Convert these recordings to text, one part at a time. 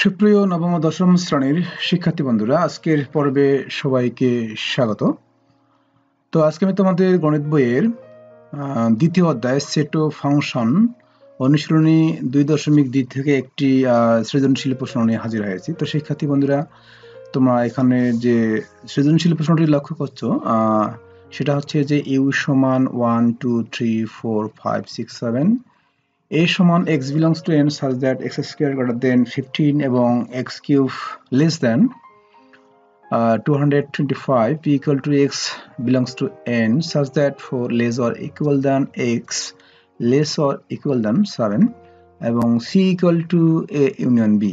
সুপ্রিয় নবম ও দশম শ্রেণীর শিক্ষার্থী বন্ধুরা, আজকের পর্বে সবাইকে স্বাগত। তো আজকে আমি তোমাদের গণিত বইয়ের দ্বিতীয় অধ্যায় সেট ও ফাংশন অনুশীলনী 2.2 থেকে একটি সৃজনশীল প্রশ্ন নিয়ে হাজির হয়েছি। তো শিক্ষার্থী বন্ধুরা, তোমরা এখানে যে সৃজনশীল প্রশ্নটি লক্ষ্য করছো সেটা হচ্ছে যে ইউ সমান 1 2 3 4 5 6 7, a সমান x belongs to n such that x square greater than 15 এবং x cube less than 225, p equal to x belongs to n such that for less or equal than x less or equal than 7 এবং c equal to a union b।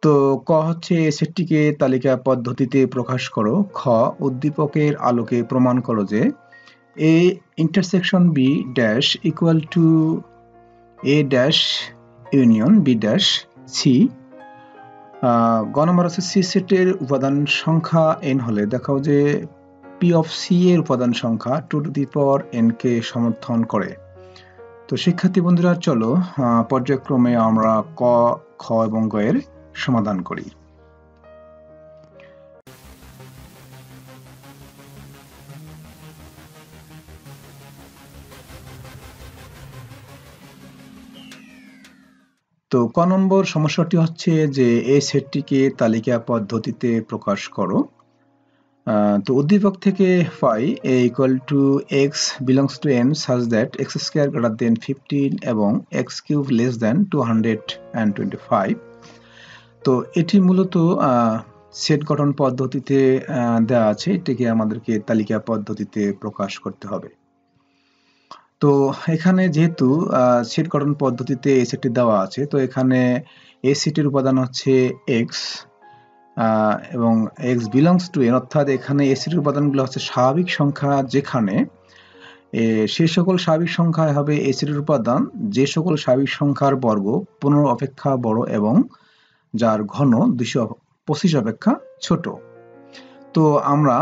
তো ক হচ্ছে এই সেটটিকে তালিকা পদ্ধতিতে প্রকাশ করো। খ উদ্দীপকের আলোকে প্রমাণ করো যে a intersection b dash equal to a dash union b dash c। গ নম্বর আছে সি সেটের উপাদান সংখ্যা n হলে দেখাও যে p of c এর উপাদান সংখ্যা 2 to the power n কে সমর্থন করে। তো শিক্ষার্থী বন্ধুরা, চলো পর্যায়ক্রমে আমরা ক, খ এবং গ এর সমাধান করি। তো ক নম্বর সমস্যাটি হচ্ছে যে এই সেটটিকে তালিকা পদ্ধতিতে প্রকাশ করো। তো উদ্দীপক থেকে পাই a equal to x belongs to n such that x square greater than 15 এবং x cube less than 225। তো এটি মূলত সেট গঠন পদ্ধতিতে দেওয়া আছে, এটিকে আমাদেরকে তালিকা পদ্ধতিতে প্রকাশ করতে হবে। তো এখানে যেহেতু সেট গঠন পদ্ধতিতে এই সেটটি দেওয়া আছে, তো এখানে এই সেটের উপাদান হচ্ছে x এবং x belongs to n, অর্থাৎ এখানে এই সেটের উপাদানগুলো হচ্ছে স্বাভাবিক সংখ্যা, যেখানে সেই সকল স্বাভাবিক সংখ্যায় হবে এই সেটের উপাদান যে সকল স্বাভাবিক সংখ্যার বর্গ 15 অপেক্ষা বড় এবং যার ঘন 225 অপেক্ষা ছোট। তো আমরা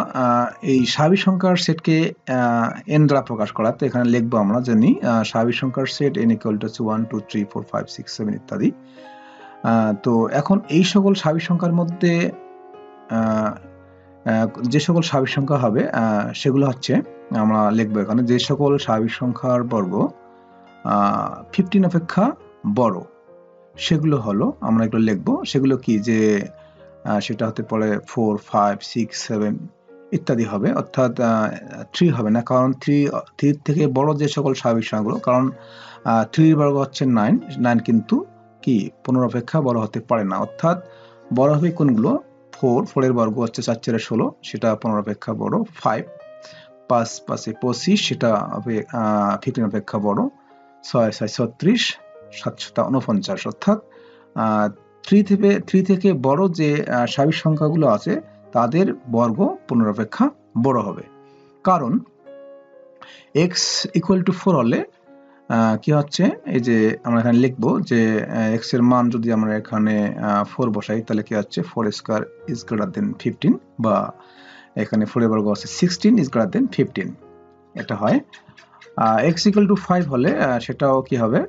এই স্বাভাবিক সংখ্যার সেটকে n দ্বারা প্রকাশ করা, তো এখানে লিখবো আমরা জানি স্বাভাবিক সংখ্যার সেট n equal to 1 2 3 4 5 6 7 ইত্যাদি। তো এখন এই সকল স্বাভাবিক সংখ্যার মধ্যে যে সকল স্বাভাবিক সংখ্যা হবে সেগুলো হচ্ছে আমরা লিখবো এখানে যে সকল স্বাভাবিক সংখ্যার বর্গ 15 অপেক্ষা বড়, সেগুলো হলো আমরা এগুলো লিখবো। সেগুলো কি, যে সেটা হতে পারে 4 5 6 7 ইত্যাদি হবে, অর্থাৎ 3 হবে না, কারণ 3 থেকে বড় যে সকল স্বাভাবিক সংখ্যাগুলো, কারণ 3 বর্গ হচ্ছে 9 কিন্তু কি 15 অপেক্ষা বড় হতে পারে না, অর্থাৎ বড় হবে কোনগুলো 4 এর বর্গ হচ্ছে 4 4 16, সেটা 15 অপেক্ষা বড়। 5 5 5 25, সেটা হবে 15 অপেক্ষা বড়। 6 6 36 7 49, অর্থাৎ 3 থেকে বড় যে স্বাভাবিক সংখ্যাগুলো আছে তাদের বর্গ 15 অপেক্ষা বড় হবে। কারণ x equal to 4 হলে কি হচ্ছে, এই যে আমরা এখানে লিখবো যে x এর মান যদি আমরা এখানে 4 বসাই, তাহলে কি হচ্ছে 4 স্কয়ার is greater than 15, বা এখানে 4 এর বর্গ আছে 16 is greater than 15, এটা হয়। x equal to 5 হলে সেটাও কি হবে,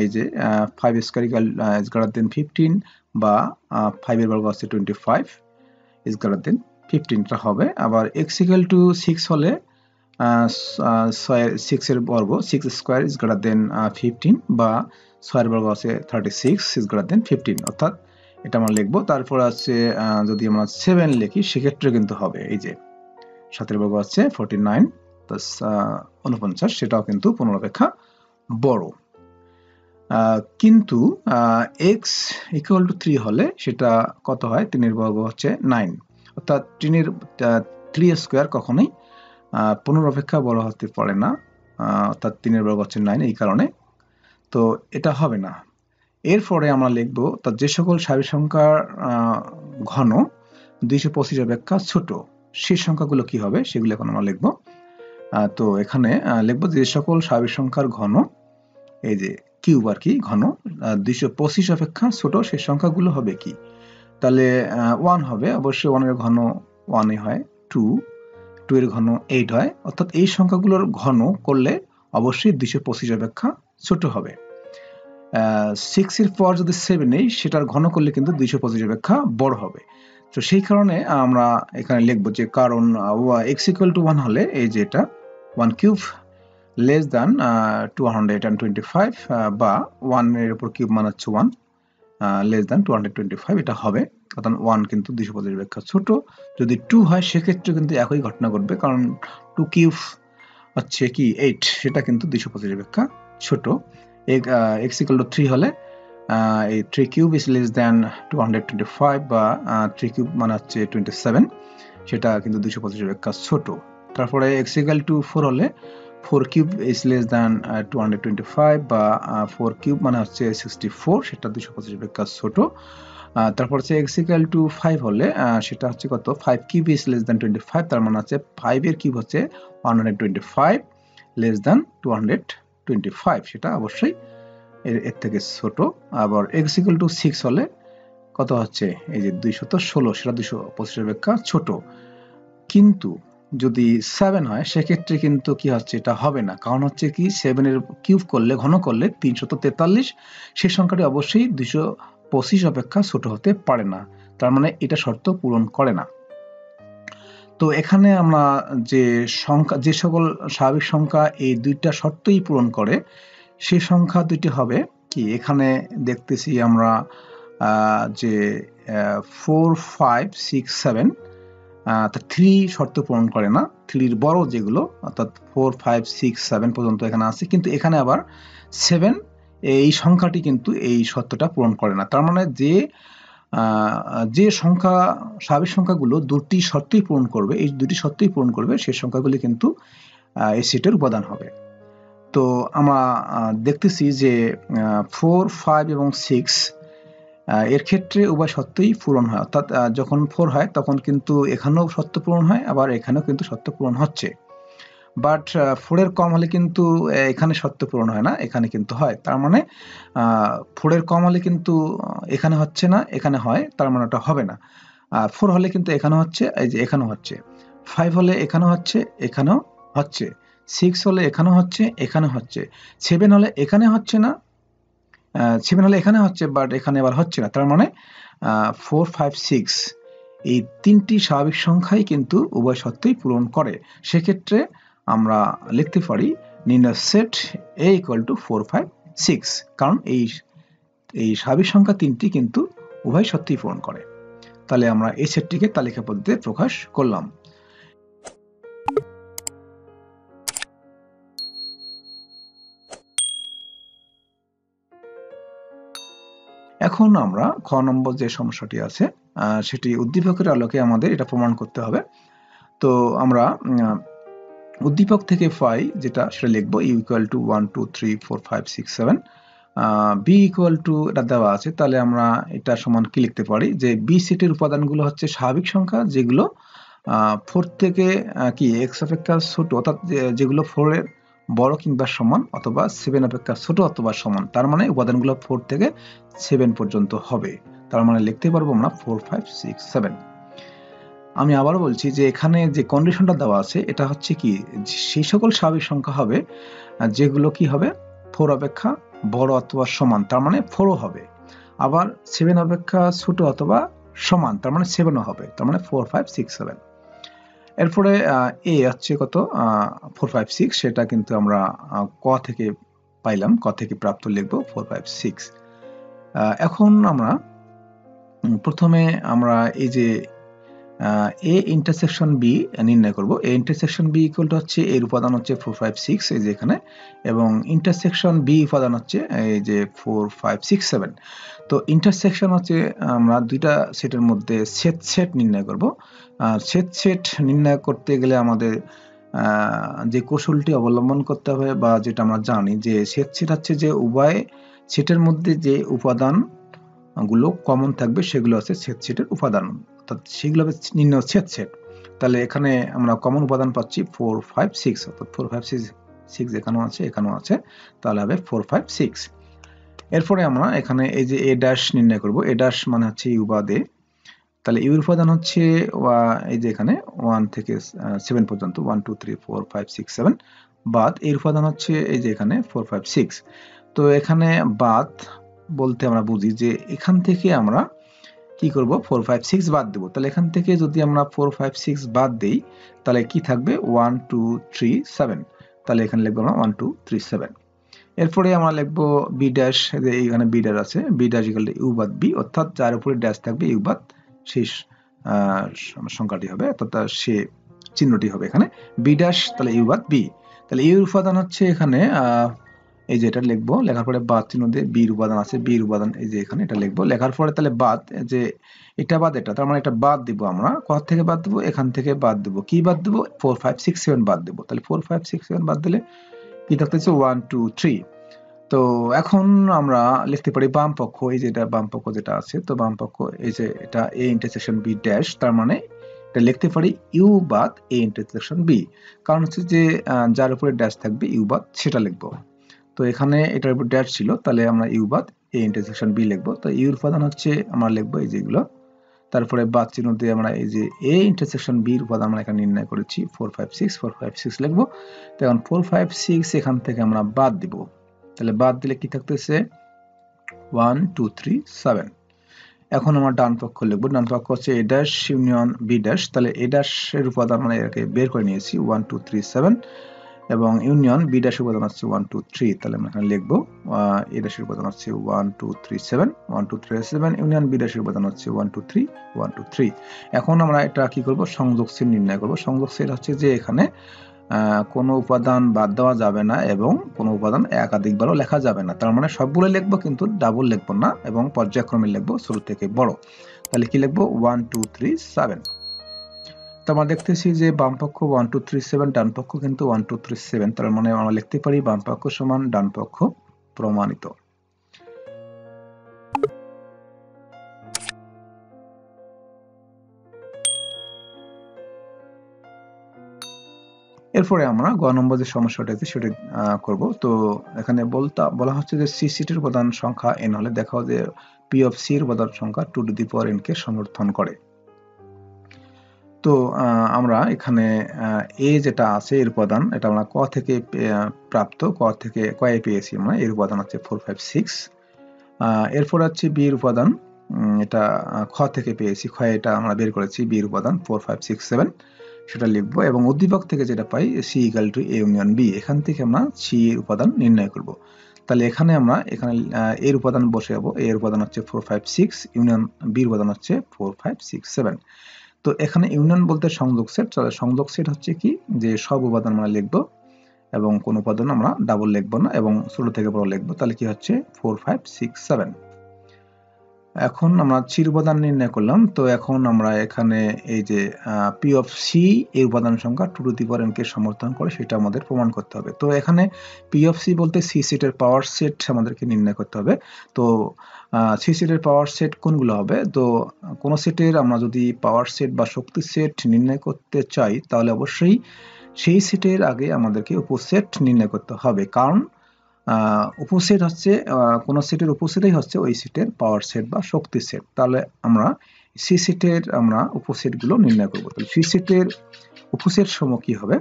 এই যে 5 স্কয়ার is greater than 15, বা 5 এর বর্গ আছে 25 is greater than 15 টা হবে। আবার x equal to 6 হলে 6 এর বর্গ 6 স্কয়ার is greater than 15, বা 6 এর বর্গ আছে 36 is greater than 15, অর্থাৎ এটা আমরা লিখবো। তারপর আছে যদি আমরা 7 লিখি সেক্ষেত্রে কিন্তু হবে এই যে 7 এর বর্গ আছে 49 প্লাস 49, সেটাও কিন্তু 15 অপেক্ষা বড়। কিন্তু x equal to 3 হলে সেটা কত হয়, 3 এর বর্গ হচ্ছে 9, অর্থাৎ 3 স্কয়ার কখনোই 15 অপেক্ষা বড় হতে পারে না, অর্থাৎ 3 এর বর্গ হচ্ছে 9, এই কারণে তো এটা হবে না। এরপরে আমরা লিখবো তার যে সকল স্বাভাবিক সংখ্যার ঘন 225 অপেক্ষা ছোট, সেই সংখ্যাগুলো কি হবে সেগুলো এখন আমরা লিখবো। তো এখানে লিখবো যে সকল স্বাভাবিক সংখ্যার ঘন, এই যে কিউব আর কি, ঘন 225 অপেক্ষা ছোট, সেই সংখ্যাগুলো হবে কি, তাহলে 1 হবে, অবশ্যই 1 এর ঘন 1 হয়, 2 এর ঘন 8 হয়, অর্থাৎ এই সংখ্যাগুলোর ঘন করলে অবশ্যই 225 অপেক্ষা ছোট হবে। 6 এর পর যদি 7 নেই সেটার ঘন করলে কিন্তু 225 অপেক্ষা বড় হবে। তো সেই কারণে আমরা এখানে লিখব যে কারণ x = 1 হলে এই যে এটা 1 কিউব লেস দ্যান 225 বা 1 এর উপর কিউব মানে হচ্ছে 1 লেস দ্যান 225 এটা হবে, কারণ 1 কিন্তু 225 অপেক্ষা ছোট। যদি 2 হয় সেক্ষেত্রে কিন্তু একই ঘটনা ঘটবে, কারণ 2 কিউব হচ্ছে কি 8, সেটা কিন্তু 225 অপেক্ষা ছোট। x = 3 হলে এই 3 কিউব ইজ লেস দ্যান 225 বা 3 কিউব মানে হচ্ছে 27, সেটা কিন্তু 225 অপেক্ষা ছোট। তারপরে x = 4 হলে 4 কিউব ইজ লেস দ্যান 225 বা 4 কিউব মানে হচ্ছে 64, সেটা 225 অপেক্ষা ছোট। তারপর হচ্ছে x = 5 হলে সেটা হচ্ছে কত 5 কিউব ইজ লেস দ্যান 25, তার মানে হচ্ছে 5 এর কিউব হচ্ছে 125 লেস দ্যান 225, সেটা অবশ্যই এর থেকে ছোট। আবার x = 6 হলে কত হচ্ছে এই যে 216, সেটা 225 অপেক্ষা ছোট। কিন্তু যদি 7 হয় সেক্ষেত্রে কিন্তু কি হচ্ছে এটা হবে না, কারণ হচ্ছে কি 7 এর কিউব করলে ঘন করলে 343, সেই সংখ্যাটি অবশ্যই 225 অপেক্ষা ছোট হতে পারে না, তার মানে এটা শর্ত পূরণ করে না। তো এখানে আমরা যে সকল স্বাভাবিক সংখ্যা এই দুইটা শর্তই পূরণ করে সেই সংখ্যা দুইটি হবে কি, এখানে দেখতেছি আমরা যে 4, 5, 6, 7 3 শর্ত পূরণ করে না, 3 বড় যেগুলো অর্থাৎ 4, 5, 6, 7 পর্যন্ত এখানে আছে, কিন্তু এখানে আবার 7 এই সংখ্যাটি কিন্তু এই শর্তটা পূরণ করে না। তার মানে যে সংখ্যা স্বাভাবিক সংখ্যাগুলো দুটি শর্তই পূরণ করবে, এই দুটি শর্তই পূরণ করবে সেই সংখ্যাগুলি কিন্তু এই সেটের উপাদান হবে। তো আমরা দেখতেছি যে 4, 5 এবং 6 এর ক্ষেত্রে উভয় শর্তই পূরণ হয়, অর্থাৎ যখন 4 হয় তখন কিন্তু এখানেও শর্ত পূরণ হয়, আবার এখানেও কিন্তু শর্ত পূরণ হচ্ছে। বাট 4 এর কম হলে কিন্তু এখানে শর্ত পূরণ হয় না, এখানে কিন্তু হয়। তার মানে 4 এর কম হলে কিন্তু এখানে হচ্ছে না, এখানে হয়, তার মানে ওটা হবে না। 4 হলে কিন্তু এখানে হচ্ছে, এই যে এখানেও হচ্ছে। 5 হলে এখানে হচ্ছে, এখানেও হচ্ছে। 6 হলে এখানেও হচ্ছে, এখানে হচ্ছে। 7 হলে এখানে হচ্ছে না, 7 হলে এখানে হচ্ছে, বাট এখানে আবার হচ্ছে না। তার মানে 4, 5, 6 এই তিনটি স্বাভাবিক সংখ্যাই কিন্তু উভয় শর্তই পূরণ করে। সেক্ষেত্রে আমরা লিখতে পারি নির্ণয় সেট a = 4, 5, 6, কারণ এই স্বাভাবিক সংখ্যা তিনটি কিন্তু উভয় শর্তই পূরণ করে। তাহলে আমরা এই সেটটিকে তালিকা পদ্ধতিতে প্রকাশ করলাম। এখন আমরা খ নম্বর যে সমস্যাটি আছে সেটি উদ্দীপকের আলোকে আমাদের এটা প্রমাণ করতে হবে। তো আমরা উদ্দীপক থেকে পাই যেটা সেটা লিখব u = 1, 2, 3, 4, 5, 6, 7, b = এটা দেওয়া আছে, তাহলে আমরা এটা সমান কি লিখতে পারি যে b সেটের উপাদানগুলো হচ্ছে স্বাভাবিক সংখ্যা যেগুলো 4 থেকে কি x অপেক্ষা ছোট, অর্থাৎ যেগুলো 4 এর বড় কিংবা সমান অথবা 7 অপেক্ষা ছোট অথবা সমান, তার মানে উপাদানগুলো 4 থেকে 7 পর্যন্ত হবে। তার মানে লিখতে পারবো আমরা 4, 5, 6, 7। আমি আবারও বলছি যে এখানে যে কন্ডিশনটা দেওয়া আছে এটা হচ্ছে কি সেই সকল স্বাভাবিক সংখ্যা হবে যেগুলো কি হবে 4 অপেক্ষা বড় অথবা সমান, তার মানে 4ও হবে। আবার 7 অপেক্ষা ছোট অথবা সমান, তার মানে 7ও হবে, তার মানে 4, 5, 6, 7। এরপরে এ হচ্ছে কত 4, 5, 6, সেটা কিন্তু আমরা ক থেকে পাইলাম, ক থেকে প্রাপ্ত লিখব 4, 5, 6। এখন আমরা প্রথমে আমরা এই যে a ইন্টারসেকশন b নির্ণয় করব। a intersection b equal to হচ্ছে এর উপাদান হচ্ছে 4, 5, 6 এই যে এখানে, এবং ইন্টারসেকশন b উপাদান হচ্ছে এই যে 4, 5, 6, 7। তো ইন্টারসেকশন হচ্ছে আমরা দুইটা সেটের মধ্যে সেট নির্ণয় করব। সেট নির্ণয় করতে গেলে আমাদের যে কৌশলটি অবলম্বন করতে হবে বা যেটা আমরা জানি যে সেট হচ্ছে যে উভয় সেটের মধ্যে যে উপাদান গুলো কমন থাকবে সেগুলো হচ্ছে সেটের উপাদান, অর্থাৎ সেগুলো হবে নির্ণয় সেট। তাহলে এখানে আমরা কমন উপাদান পাচ্ছি 4, 5, 6, অর্থাৎ 4, 5, 6 এখানেও আছে, এখানেও আছে, তাহলে হবে 4, 5, 6। এরপরে আমরা এখানে এই যে a ড্যাশ নির্ণয় করব। a ড্যাশ মানে হচ্ছে ইউ বা দে, তাহলে ইউ এর উপাদান হচ্ছে এই যে এখানে 1 থেকে 7 পর্যন্ত 1, 2, 3, 4, 5, 6, 7, বাদ এর উপাদান হচ্ছে এই যে এখানে 4, 5, 6। তো তো এখানে বাদ বলতে আমরা বুঝি যে এখান থেকে আমরা কি করব 4 5 6 বাদ দেব। তাহলে এখান থেকে যদি আমরা 4 5 6 বাদ দেই তাহলে কি থাকবে 1 2 3 7। তাহলে এখানে লিখব আমরা 1 2 3 7। এরপরে আমরা লিখব বি ড্যাশ, যে এইখানে বি ড্যাশ আছে, B dash equal to U বাদ বি, অর্থাৎ যার উপরে ড্যাশ থাকবে ইউ বাদ সেই সংখ্যাটি হবে, অর্থাৎ সে চিহ্নটি হবে এখানে বি ড্যাশ, তাহলে ইউ বাদ বি। তাহলে ইউর উপাদান হচ্ছে এখানে এই যে এটা লিখবো, লেখার পরে বাদ চিহ্ন দিয়ে বির উপাদান আছে, বির উপাদান এই যে এখানে এটা লিখবো, লেখার পরে তাহলে বাদ, যে এটা বাদ এটা, তার মানে এটা বাদ দিব আমরা, কোথা থেকে বাদ দেবো, এখান থেকে বাদ দেবো, কি বাদ দেবো 4 5 6 7 বাদ দেবো। তাহলে 4 5 6 7 বাদ দিলে কি থাকতেছে 1 2 3। তো এখন আমরা লিখতে পারি বাম পক্ষ, এই যে এটা বাম পক্ষ যেটা আছে, তো বাম পক্ষ এই যে এটা এ ইন্টারসেকশন বি ড্যাশ, তার মানে এটা লিখতে পারি ইউ বাদ এ ইন্টারসেকশন বি, কারণ হচ্ছে যে যার উপরে ড্যাশ থাকবে ইউ বাদ সেটা লিখবো। তো এখানে এটার উপর ড্যাশ ছিল, তাহলে আমরা ইউ বাদ এ ইন্টারসেকশন বি লিখবো। তো ইউর উপাদান হচ্ছে আমরা লিখবো এই যেগুলো, তারপরে বাদ চিহ্ন দিয়ে আমরা এই যে এ ইন্টারসেকশন বি এর উপাদান আমরা এখানে নির্ণয় করেছি 4 5 6, 4 5 6 লিখবো। তো এখন 4 5 6 এখান থেকে আমরা বাদ দিব, তাহলে বাদ দিলে কি থাকতেছে 1 2 3 7। এখন আমরা ডান পক্ষ লিখবো, ডান পক্ষ হচ্ছে a dash union B dash, তাহলে এ ড্যাশ এর উপাদান মানে এটাকে বের করে নিয়েছি 1 2 3 7, এবং ইউনিয়ন বি ড্যাশের উপাদান হচ্ছে 1 2 3, তাহলে আমরা এখানে লিখবো এ ড্যাশের উপাদান হচ্ছে 1 2 3 7, 1 2 3 7, ইউনিয়ন বি ড্যাশের উপাদান হচ্ছে 1 2 3 1 2 3। এখন আমরা এটা কি করব, সংযোগ সেট নির্ণয় করব। সংযোগ সেট হচ্ছে যে এখানে কোনো উপাদান বাদ দেওয়া যাবে না এবং কোনো উপাদান একাধিকবারও লেখা যাবে না, তার মানে সবগুলো লিখবো কিন্তু ডাবল লিখবো না, এবং পর্যায়ক্রমে লিখবো ছোট থেকে বড়। তাহলে কি লিখবো 1 2 3 7। তো আমরা দেখতেছি যে বাম পক্ষ 1 2 3 7, ডান পক্ষ কিন্তু 1 2 3 7, তার মানে আমরা লিখতে পারি বাম পক্ষ সমান ডান পক্ষ প্রমাণিত। এরপরে আমরা গ নম্বর যে সমস্যাটা আছে সেটা করব। তো এখানে বলা হচ্ছে যে সি সিটের উপাদান সংখ্যা n হলে দেখাও যে পি অফ সি এর উপাদান সংখ্যা 2 টু দি পাওয়ার n কে সমর্থন করে। তো আমরা এখানে এ যেটা আছে এর উপাদান, এটা আমরা ক থেকে প্রাপ্ত, ক এ পেয়েছি আমরা, এর উপাদান হচ্ছে 4 5 6। এরপর হচ্ছে বি এর উপাদান, এটা খ থেকে পেয়েছি, খ এটা আমরা বের করেছি, বি এর উপাদান 4 5 6 7 সেটা লিখবো, এবং উদ্দীপক থেকে যেটা পাই C equal to A union B, এখান থেকে আমরা সি এর উপাদান নির্ণয় করব। তাহলে এখানে আমরা এর উপাদান বসাবো, এর উপাদান হচ্ছে 4 5 6, ইউনিয়ন বি এর উপাদান হচ্ছে 4 5 6 7। তো এখানে ইউনিয়ন বলতে সংযোগ সেট, সংযোগ সেট হচ্ছে কি যে সব উপাদান আমরা লিখবো এবং কোন উপাদান আমরা ডাবল লিখবো না এবং ছোট থেকে বড় লিখবো। তাহলে কি হচ্ছে 4 5 6 7। এখন আমরা সি এর উপাদান নির্ণয় করলাম। তো এখন আমরা এখানে এই যে পি অফ সি এর উপাদান সংখ্যা 2 টু দি পাওয়ার n কে সমর্থন করে সেটা আমাদের প্রমাণ করতে হবে। তো এখানে পি অফ সি বলতে সি সেটের পাওয়ার সেট আমাদেরকে নির্ণয় করতে হবে। তো সি সেটের পাওয়ার সেট কোনগুলো হবে, তো কোন সেটের আমরা যদি পাওয়ার সেট বা শক্তি সেট নির্ণয় করতে চাই তাহলে অবশ্যই সেই সেটের আগে আমাদেরকে উপসেট নির্ণয় করতে হবে, কারণ উপসেট হচ্ছে কোন সেটের উপসেটই হচ্ছে ওই সেটের পাওয়ার সেট বা শক্তি সেট। তাহলে আমরা সি সেটের আমরা উপসেটগুলো নির্ণয় করব। তাহলে সি সেটের উপসেট সমূহ কি হবে,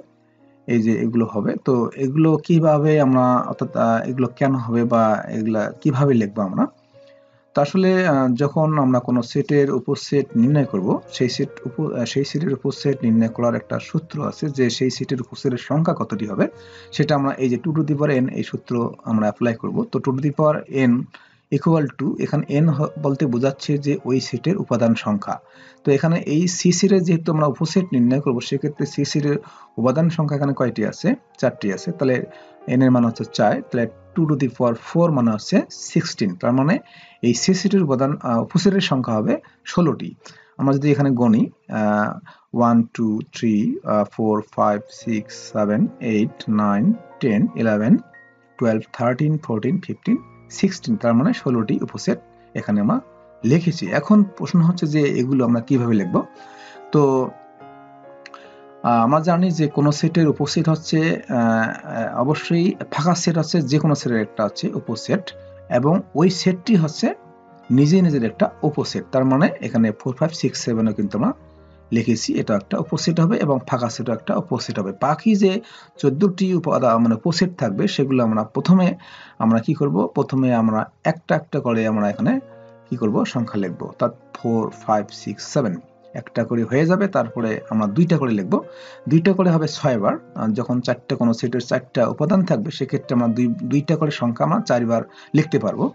এই যে এগুলো হবে। তো এগুলো কিভাবে আমরা, অর্থাৎ এগুলো কেন হবে বা এগুলা কিভাবে লিখবো আমরা, তো আসলে যখন আমরা কোনো সেটের উপসেট নির্ণয় করব, সেই সেটের উপসেট নির্ণয় করার একটা সূত্র আছে, যে সেই সেটের উপসেটের সংখ্যা কতটি হবে সেটা আমরা এই যে 2 টু দি পাওয়ার n এই সূত্র আমরা অ্যাপ্লাই করব। তো 2 to the power n equal to, এখানে n বলতে বোঝাচ্ছে যে ওই সেটের উপাদান সংখ্যা। তো এখানে এই সি সেটের যেহেতু আমরা উপসেট নির্ণয় করব, সেক্ষেত্রে সি সেটের উপাদান সংখ্যা এখানে কয়টি আছে, 4টি আছে। তাহলে n এর মান হচ্ছে 4, তাহলে 2 টু দি পাওয়ার 4 মানে হচ্ছে 16। তার মানে এই সি সেটের উপাদান উপসেটের সংখ্যা হবে 16টি। আমরা যদি এখানে গণি 1 2 3 4 5 6 7 8 9 10 11 12 13 14 15 16, তার মানে 16টি উপসেট এখানে আমরা লিখেছি। এখন প্রশ্ন হচ্ছে যে এগুলো আমরা কিভাবে লিখব। তো আমরা জানি যে কোন সেটের উপসেট হচ্ছে অবশ্যই ফাঁকা সেট হচ্ছে যে কোনো সেটের একটা আছে উপসেট, এবং ওই সেটটি হচ্ছে নিজে নিজের একটা উপসেট। তার মানে এখানে 4 5 6 7ও কিন্তু আমরা লিখেছি এটা একটা উপসেট হবে এবং ফাঁকা সেটও একটা উপসেট হবে। বাকি যে 14টি উপাদান মানে উপসেট থাকবে সেগুলো আমরা প্রথমে আমরা কি করব, প্রথমে আমরা একটা একটা করে আমরা এখানে কি করব সংখ্যা লিখব। অর্থাৎ 4 5 6 7 একটা করে হয়ে যাবে, তারপরে আমরা দুইটা করে লিখব। দুইটা করে হবে 6 বার। যখন চারটা কোনো সেটের 4টা উপাদান থাকবে সেক্ষেত্রে আমরা দুইটা করে সংখ্যা আমরা 4 বার লিখতে পারবো,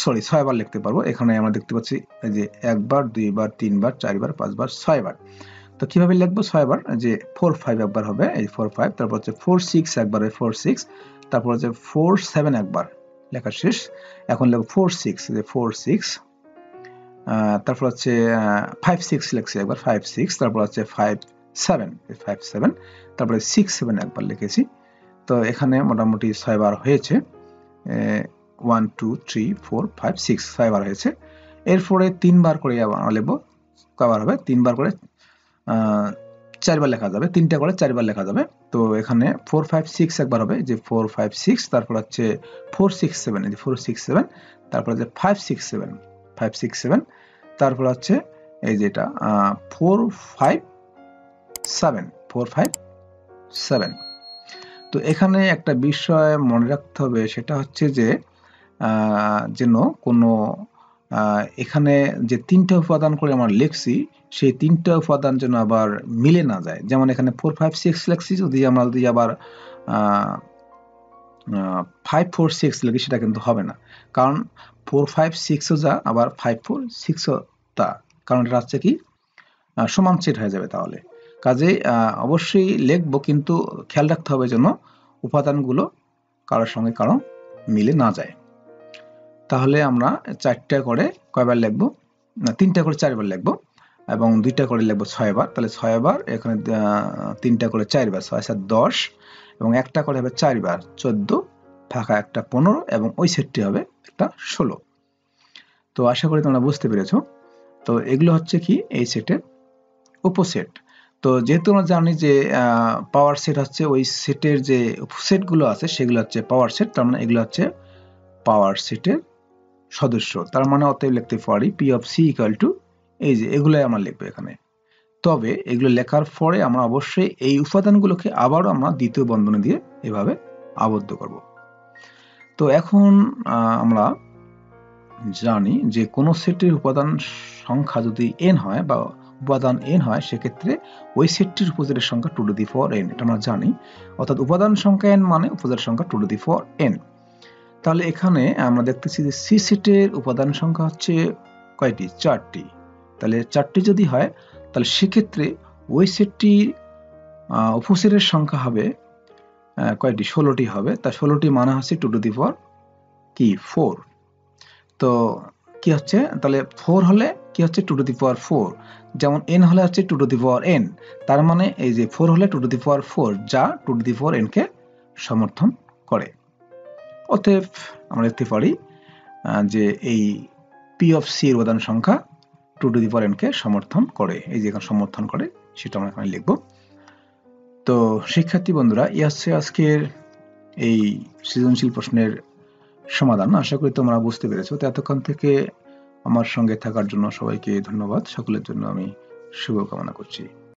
6 বার লিখতে পারবো। এখানে আমরা দেখতে পাচ্ছি যে 1 বার 2 বার 3 বার 4 বার 5 বার 6 বার। তো কিভাবে লিখবো 6 বার, যে 4 5 একবার হবে, এই 4 5, তারপর হচ্ছে 4 6 একবার, 4 6, তারপর হচ্ছে 4 7 একবার লেখা শেষ। এখন লিখব 4 6, যে 4 6, তারপর হচ্ছে 5 6 লিখছি একবার, 5 6, তারপর হচ্ছে 5 7, 5 7, তারপরে 6 7 একবার লিখেছি। তো এখানে মোটামুটি 6 বার হয়েছে, 1 2 3 4 5 6 6 বার হয়েছে। এরপরে 3 বার করে আমরা লিখব, কবার হবে 3 বার করে 4 বার লেখা যাবে, 3টা করে 4 বার লেখা যাবে। তো এখানে 4 5 6 একবার হবে, যে 4 5 6, তারপর হচ্ছে 4 6 7, এই যে 4 6 7, তারপর হচ্ছে 5 6 7, 5 6 7, তারপর হচ্ছে এই যেটা 4 5 7, 4 5 7। তো এখানে একটা বিষয় মনে রাখতে হবে, সেটা হচ্ছে যে যেন কোনো এখানে যে 3টা উপাদান করে আমরা লিখছি সেই 3টা উপাদান যেন আবার মিলে না যায়। যেমন এখানে 4 5 6 লিখছি, যদি আবার 5 4 6 লিখি সেটা কিন্তু হবে না, কারণ 4 5 6ও যা, আবার 5 4 6ও তা, কারণ এটা হচ্ছে কি সমান সেট হয়ে যাবে। তাহলে কাজেই অবশ্যই লিখবো, কিন্তু খেয়াল রাখতে হবে যেন উপাদানগুলো কারোর সঙ্গে কারো মিলে না যায়। তাহলে আমরা 4টা করে কয়বার লিখবো, না 3টা করে 4 বার লিখবো, এবং 2টা করে লিখবো 6 বার। তাহলে 6 বার, এখানে 3টা করে 4 বার, 6 7 10, এবং একটা করে হবে 4 বার 14, ফাঁকা একটা 15, এবং ওই সেটটি হবে একটা 16। তো আশা করি তোমরা বুঝতে পেরেছো। তো এগুলো হচ্ছে কি এই সেটের উপসেট। তো যেহেতু আমরা জানি যে পাওয়ার সেট হচ্ছে ওই সেটের যে উপসেটগুলো আছে সেগুলো হচ্ছে পাওয়ার সেট, তার মানে এগুলো হচ্ছে পাওয়ার সেটের সদস্য। তার মানে অতএব লিখতে পারি P of C equal to, এই যে এগুলাই আমরা লিখবো এখানে। তবে এগুলো লেখার পরে আমরা অবশ্যই এই উপাদানগুলোকে আবারও আমরা দ্বিতীয় বন্ধনী দিয়ে এভাবে আবদ্ধ করব। তো এখন আমরা জানি যে কোন সেটের উপাদান সংখ্যা যদি n হয় বা উপাদান n হয়, সেক্ষেত্রে ওই সেটটির উপসেটের সংখ্যা 2 to the power n, এটা আমরা জানি। অর্থাৎ উপাদান সংখ্যা n মানে উপসেট সংখ্যা 2 to the power n। তাহলে এখানে আমরা দেখতেছি যে সি সেটের উপাদান সংখ্যা হচ্ছে কয়টি, 4টি। তাহলে 4টি যদি হয়, তাহলে সেক্ষেত্রে ওই সেটটির উপসেটের সংখ্যা হবে কয়টি, 16টি হবে। তা 16টি মানে হচ্ছে 2 to the power কি 4। তো কি হচ্ছে, তাহলে 4 হলে কি হচ্ছে 2 to the power 4, যেমন n হলে হচ্ছে 2 to the power n। তার মানে এই যে 4 হলে 2 to the power 4, যা 2 to the power n কে সমর্থন করে। অতএব আমরা লিখতে পারি যে এই P of C এর উপাদান সংখ্যা 2 to the power n কে সমর্থন করে। এই যে এখানে সমর্থন করে সেটা আমরা এখানে লিখব। তো শিক্ষার্থী বন্ধুরা, এই হচ্ছে আজকের এই সৃজনশীল প্রশ্নের সমাধান। আশা করি তোমরা বুঝতে পেরেছো। তো এতক্ষণ থেকে আমার সঙ্গে থাকার জন্য সবাইকে ধন্যবাদ। সকলের জন্য আমি শুভকামনা করছি।